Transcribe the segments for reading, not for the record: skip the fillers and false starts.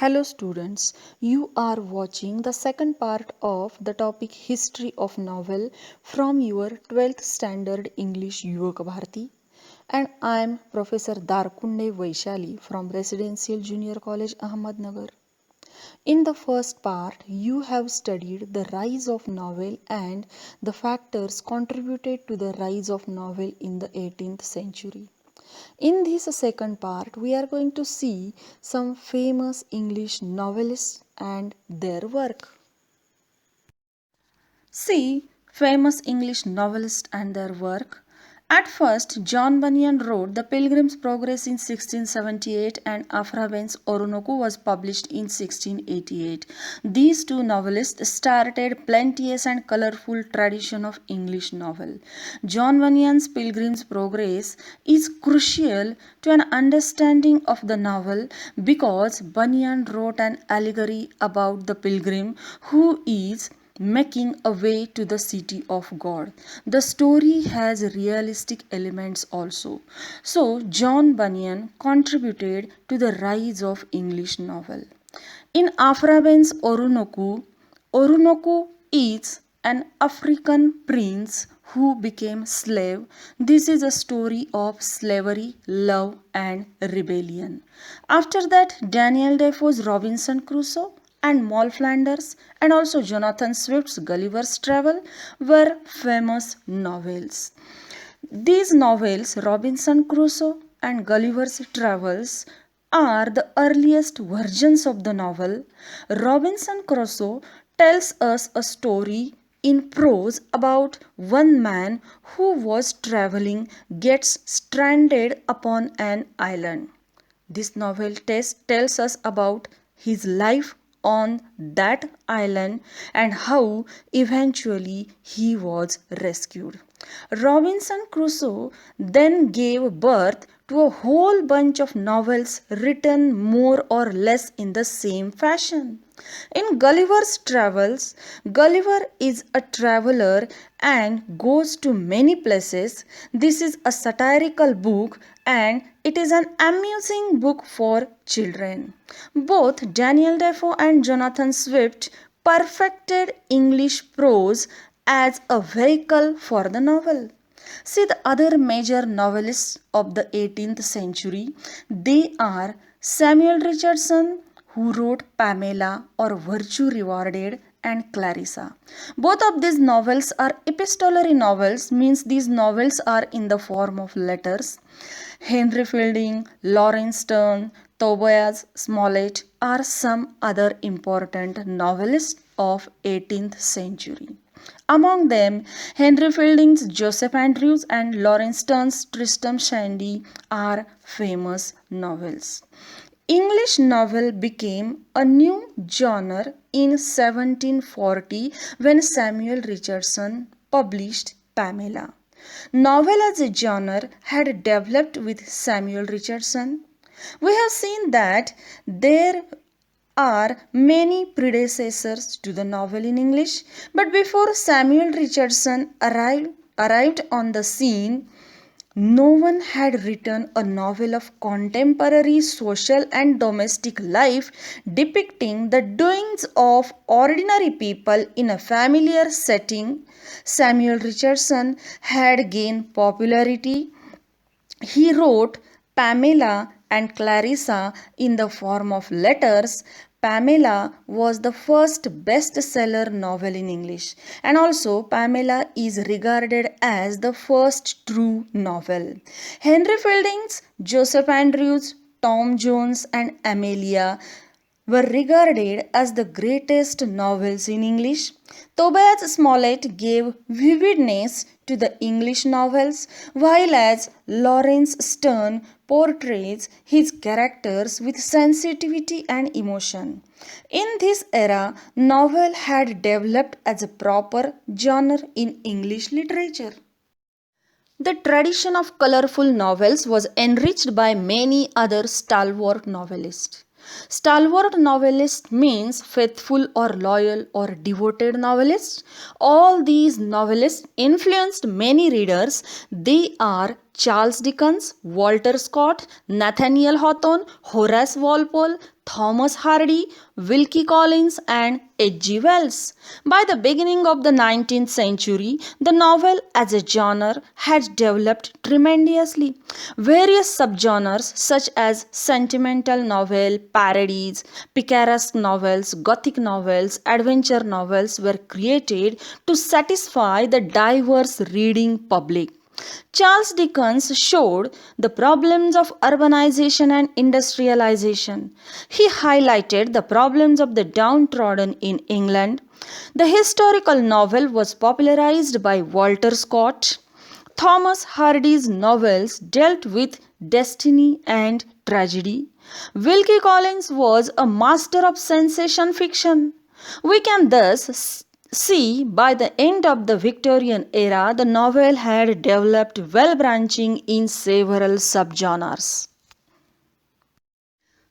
Hello students, you are watching the second part of the topic History of Novel from your 12th Standard English YUVAKBHARATI, and I am Professor Darkunde Vaishali from Residential Junior College Ahmednagar. In the first part, you have studied the rise of novel and the factors contributed to the rise of novel in the 18th century. In this second part, we are going to see some famous English novelists and their work. See, famous English novelists and their work. At first, John Bunyan wrote The Pilgrim's Progress in 1678 and Afraven's Oronoku was published in 1688. These two novelists started plenteous and colorful tradition of English novel. John Bunyan's Pilgrim's Progress is crucial to an understanding of the novel because Bunyan wrote an allegory about the pilgrim who is making a way to the city of God. The story has realistic elements also. So, John Bunyan contributed to the rise of English novel. In Afraven's Oronoku is an African prince who became slave. This is a story of slavery, love and rebellion. After that, Daniel Defoe's Robinson Crusoe and Moll Flanders and also Jonathan Swift's Gulliver's Travel were famous novels. These novels, Robinson Crusoe and Gulliver's Travels, are the earliest versions of the novel. Robinson Crusoe tells us a story in prose about one man who was traveling gets stranded upon an island. This novel tells us about his life on that island and how eventually he was rescued. Robinson Crusoe then gave birth to a whole bunch of novels written more or less in the same fashion. In Gulliver's Travels, Gulliver is a traveler and goes to many places. This is a satirical book and it is an amusing book for children. Both Daniel Defoe and Jonathan Swift perfected English prose as a vehicle for the novel. See the other major novelists of the 18th century. They are Samuel Richardson, who wrote Pamela or Virtue Rewarded, and Clarissa. Both of these novels are epistolary novels, means these novels are in the form of letters. Henry Fielding, Lawrence Sterne, Tobias Smollett are some other important novelists of 18th century. Among them, Henry Fielding's Joseph Andrews and Lawrence Sterne's Tristram Shandy are famous novels. English novel became a new genre in 1740 when Samuel Richardson published Pamela. Novel as a genre had developed with Samuel Richardson. We have seen that there are many predecessors to the novel in English, but before Samuel Richardson arrived on the scene, no one had written a novel of contemporary social and domestic life depicting the doings of ordinary people in a familiar setting. Samuel Richardson had gained popularity. He wrote Pamela and Clarissa in the form of letters. Pamela was the first bestseller novel in English, and also Pamela is regarded as the first true novel. Henry Fielding's Joseph Andrews, Tom Jones, and Amelia were regarded as the greatest novels in English. Tobias Smollett gave vividness to the English novels, while as Lawrence Sterne portrays his characters with sensitivity and emotion. In this era, novel had developed as a proper genre in English literature. The tradition of colorful novels was enriched by many other stalwart novelists. Stalwart novelist means faithful or loyal or devoted novelist. All these novelists influenced many readers. They are Charles Dickens, Walter Scott, Nathaniel Hawthorne, Horace Walpole, Thomas Hardy, Wilkie Collins, and H.G. Wells. By the beginning of the 19th century, the novel as a genre had developed tremendously. Various subgenres such as sentimental novel, parodies, picaresque novels, gothic novels, adventure novels were created to satisfy the diverse reading public. Charles Dickens showed the problems of urbanization and industrialization. He highlighted the problems of the downtrodden in England. The historical novel was popularized by Walter Scott. Thomas Hardy's novels dealt with destiny and tragedy. Wilkie Collins was a master of sensation fiction. We can thus see, by the end of the Victorian era, the novel had developed well branching in several subgenres.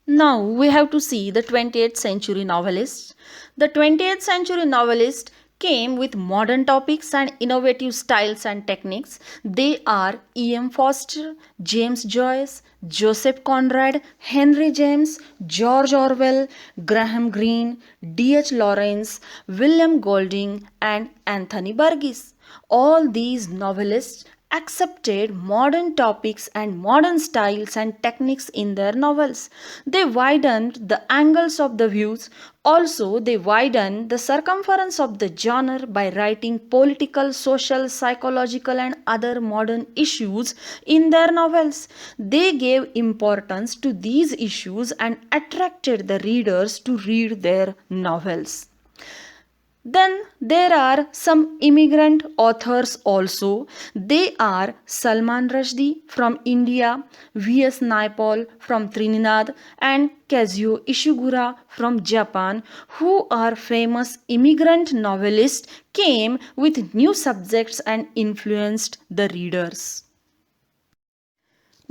Now we have to see the 20th century novelists. The 20th century novelists came with modern topics and innovative styles and techniques. They are E.M. Forster, James Joyce, Joseph Conrad, Henry James, George Orwell, Graham Greene, D.H. Lawrence, William Golding, and Anthony Burgess. All these novelists accepted modern topics and modern styles and techniques in their novels. They widened the angles of the views. Also, they widened the circumference of the genre by writing political, social, psychological, and other modern issues in their novels. They gave importance to these issues and attracted the readers to read their novels. Then there are some immigrant authors also. They are Salman Rushdie from India, V.S. Naipaul from Trinidad, and Kazuo Ishiguro from Japan, who are famous immigrant novelists, came with new subjects and influenced the readers.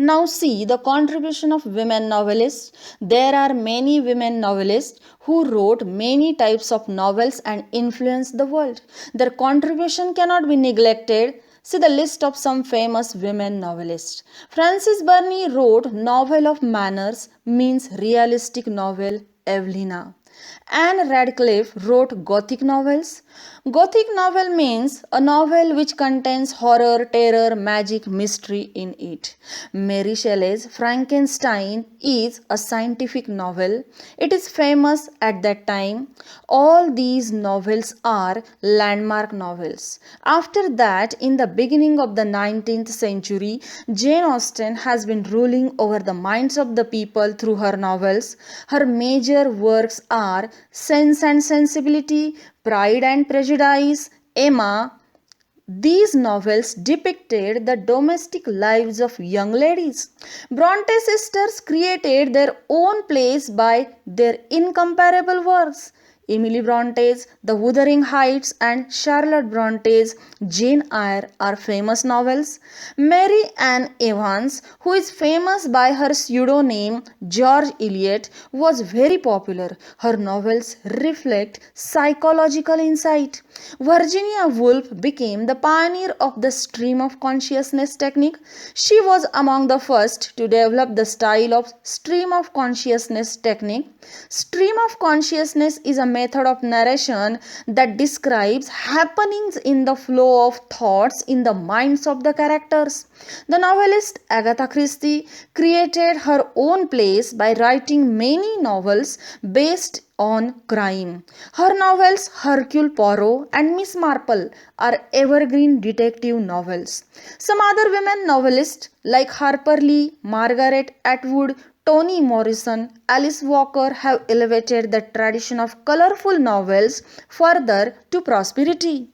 Now see the contribution of women novelists. There are many women novelists who wrote many types of novels and influenced the world. Their contribution cannot be neglected. See the list of some famous women novelists. Frances Burney wrote Novel of Manners, means realistic novel, Evelina. Anne Radcliffe wrote Gothic novels. Gothic novel means a novel which contains horror, terror, magic, mystery in it. Mary Shelley's Frankenstein is a scientific novel. It is famous at that time. All these novels are landmark novels. After that, in the beginning of the 19th century, Jane Austen has been ruling over the minds of the people through her novels. Her major works are Sense and Sensibility, Pride and Prejudice, Emma. These novels depicted the domestic lives of young ladies. Bronte sisters created their own place by their incomparable works. Emily Bronte's The Wuthering Heights and Charlotte Bronte's Jane Eyre are famous novels. Mary Ann Evans, who is famous by her pseudonym George Eliot, was very popular. Her novels reflect psychological insight. Virginia Woolf became the pioneer of the stream of consciousness technique. She was among the first to develop the style of stream of consciousness technique. Stream of consciousness is a method of narration that describes happenings in the flow of thoughts in the minds of the characters. The novelist Agatha Christie created her own place by writing many novels based on crime. Her novels Hercule Poirot and Miss Marple are evergreen detective novels. Some other women novelists like Harper Lee, Margaret Atwood, Toni Morrison, Alice Walker have elevated the tradition of colorful novels further to prosperity.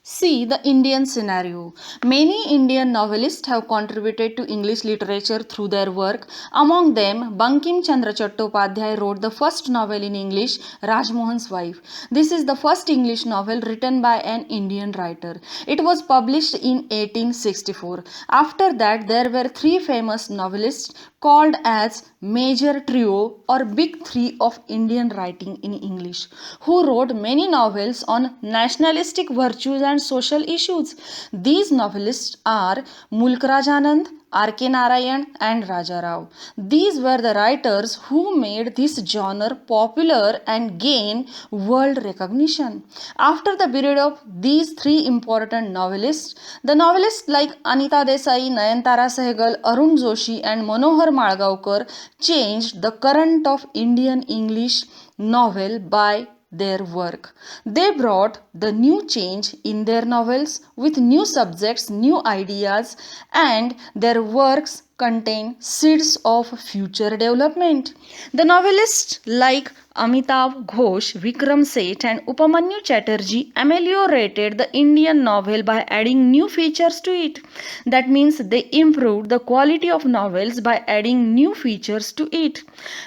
See the Indian scenario. Many Indian novelists have contributed to English literature through their work. Among them, Bankim Chandra Chattopadhyay wrote the first novel in English, Rajmohan's Wife. This is the first English novel written by an Indian writer. It was published in 1864. After that, there were three famous novelists called as major trio or big three of Indian writing in English, who wrote many novels on nationalistic virtues and social issues. These novelists are Mulk Raj Anand, R.K. Narayan and Raja Rao. These were the writers who made this genre popular and gain world recognition. After the period of these three important novelists, the novelists like Anita Desai, Nayantara Sehgal, Arun Joshi and Manohar Malgaonkar changed the current of Indian English novel by their work. They brought the new change in their novels with new subjects, new ideas, and their works contain seeds of future development. The novelists like Amitav Ghosh, Vikram Seth, and Upamanyu Chatterjee ameliorated the Indian novel by adding new features to it. That means they improved the quality of novels by adding new features to it.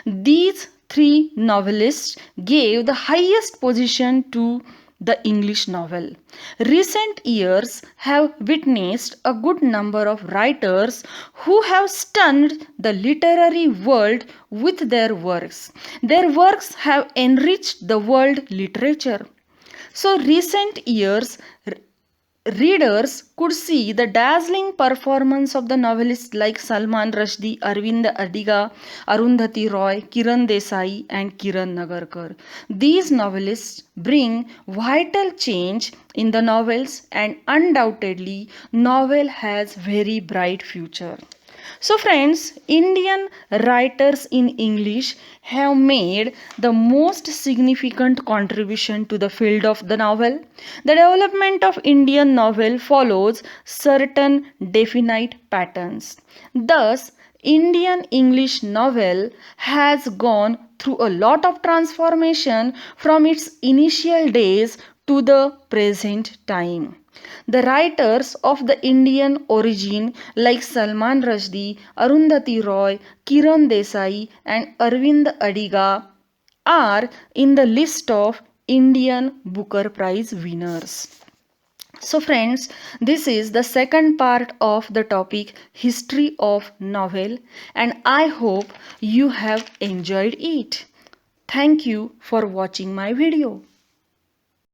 These three novelists gave the highest position to the English novel. Recent years have witnessed a good number of writers who have stunned the literary world with their works. Their works have enriched the world literature. So, recent years, readers could see the dazzling performance of the novelists like Salman Rushdie, Arvind Adiga, Arundhati Roy, Kiran Desai, and Kiran Nagarkar. These novelists bring vital change in the novels, and undoubtedly, novel has very bright future. So friends, Indian writers in English have made the most significant contribution to the field of the novel. The development of Indian novel follows certain definite patterns. Thus, Indian English novel has gone through a lot of transformation from its initial days to the present time. The writers of the Indian origin like Salman Rushdie, Arundhati Roy, Kiran Desai and Arvind Adiga are in the list of Indian Booker Prize winners. So friends, this is the second part of the topic history of novel, and I hope you have enjoyed it. Thank you for watching my video.